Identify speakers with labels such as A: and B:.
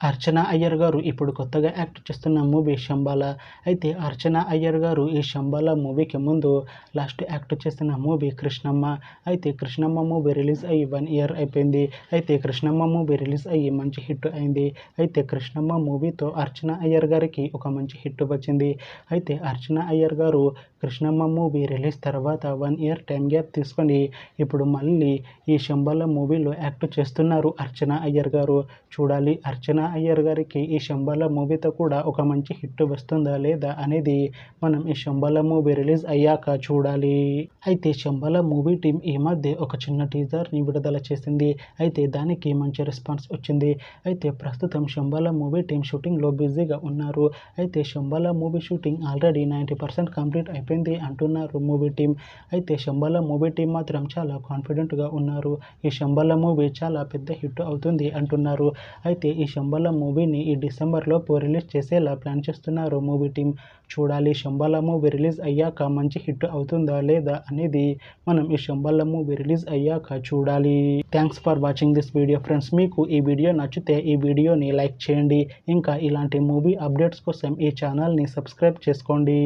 A: అర్చన అయ్యర్ గారు ఇప్పుడు కొత్తగా యాక్ట్ చేస్తున్న మూవీ శంబాల. అయితే అర్చన అయ్యర్ గారు ఈ శంబాల మూవీకి ముందు లాస్ట్ యాక్ట్ చేసిన మూవీ కృష్ణమ్మ. అయితే కృష్ణమ్మ మూవీ రిలీజ్ అయ్యి 1 ఇయర్ అయిపోయింది. అయితే కృష్ణమ్మ మూవీ రిలీజ్ అయ్యి మంచి హిట్ అయింది. అయితే కృష్ణమ్మ మూవీతో అర్చన అయ్యర్ గారికి ఒక మంచి హిట్ వచ్చింది. అయితే అర్చన అయ్యర్ గారు కృష్ణమ్మ మూవీ రిలీజ్ తర్వాత 1 ఇయర్ టైం గ్యాప్ తీసుకొని ఇప్పుడు మళ్ళీ ఈ శంబాల మూవీలో యాక్ట్ చేస్తున్నారు అర్చన అయ్యర్ గారు. చూడాలి అర్చన అయ్యర్ గారికి ఈ శంబాల మూవీతో కూడా ఒక మంచి హిట్ వస్తుందా లేదా అనేది మనం ఈ శంబాల మూవీ రిలీజ్ అయ్యాక చూడాలి. అయితే శంబాల మూవీ టీం ఈ మధ్య ఒక చిన్న టీజర్ని విడుదల చేసింది. అయితే దానికి మంచి రెస్పాన్స్ వచ్చింది. అయితే ప్రస్తుతం శంబాల మూవీ టీం షూటింగ్లో బిజీగా ఉన్నారు. అయితే Shambhala movie shooting already 90% complete అయిపోయింది అంటున్నారు మూవీ టీం. అయితే శంబాల మూవీ టీం మాత్రం చాలా కాన్ఫిడెంట్గా ఉన్నారు. ఈ శంబాల మూవీ చాలా పెద్ద హిట్ అవుతుంది అంటున్నారు. అయితే ఈ శంబాల మూవీని ఈ డిసెంబర్లోపు రిలీజ్ చేసేలా ప్లాన్ చేస్తున్నారు మూవీ టీం. చూడాలి శంబాల మూవీ రిలీజ్ అయ్యాక మంచి హిట్ అవుతుందా లేదా అనేది మనం ఈ శంబాల మూవీ రిలీజ్ అయ్యాక చూడాలి. Thanks for watching this video friends. మీకు ఈ వీడియో నచ్చితే ఈ వీడియోని లైక్ చేయండి. ఇంకా ఇలాంటి మూవీ అప్డేట్స్ కోసం ఈ ఛానల్ని సబ్స్క్రైబ్ చేసుకోండి.